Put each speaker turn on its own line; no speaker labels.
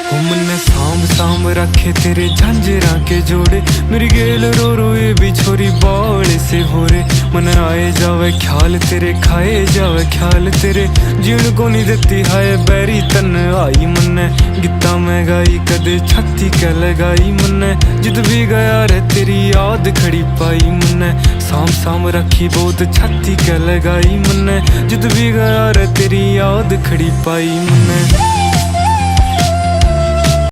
ओ मन्ने सांभ सांभ रखे तेरे झांझरा के जोड़े, मेरी गेल रो रो ये भी छोरी बाले से हो रे। मन आए जावे ख्याल तेरे, खाए जावे ख्याल तेरे, जीण को नहीं देती हाय बैरी तन आई। मन्ने गित्ता मैं गाई कदे छाती कै लगाई, मन्ने जिद भी गया रे तेरी याद खड़ी पाई। मन्ने सांभ सांभ रखी बहुत छाती कै लगाई, मन्ने जिद भी गया रे तेरी याद खड़ी पाई। मन्ने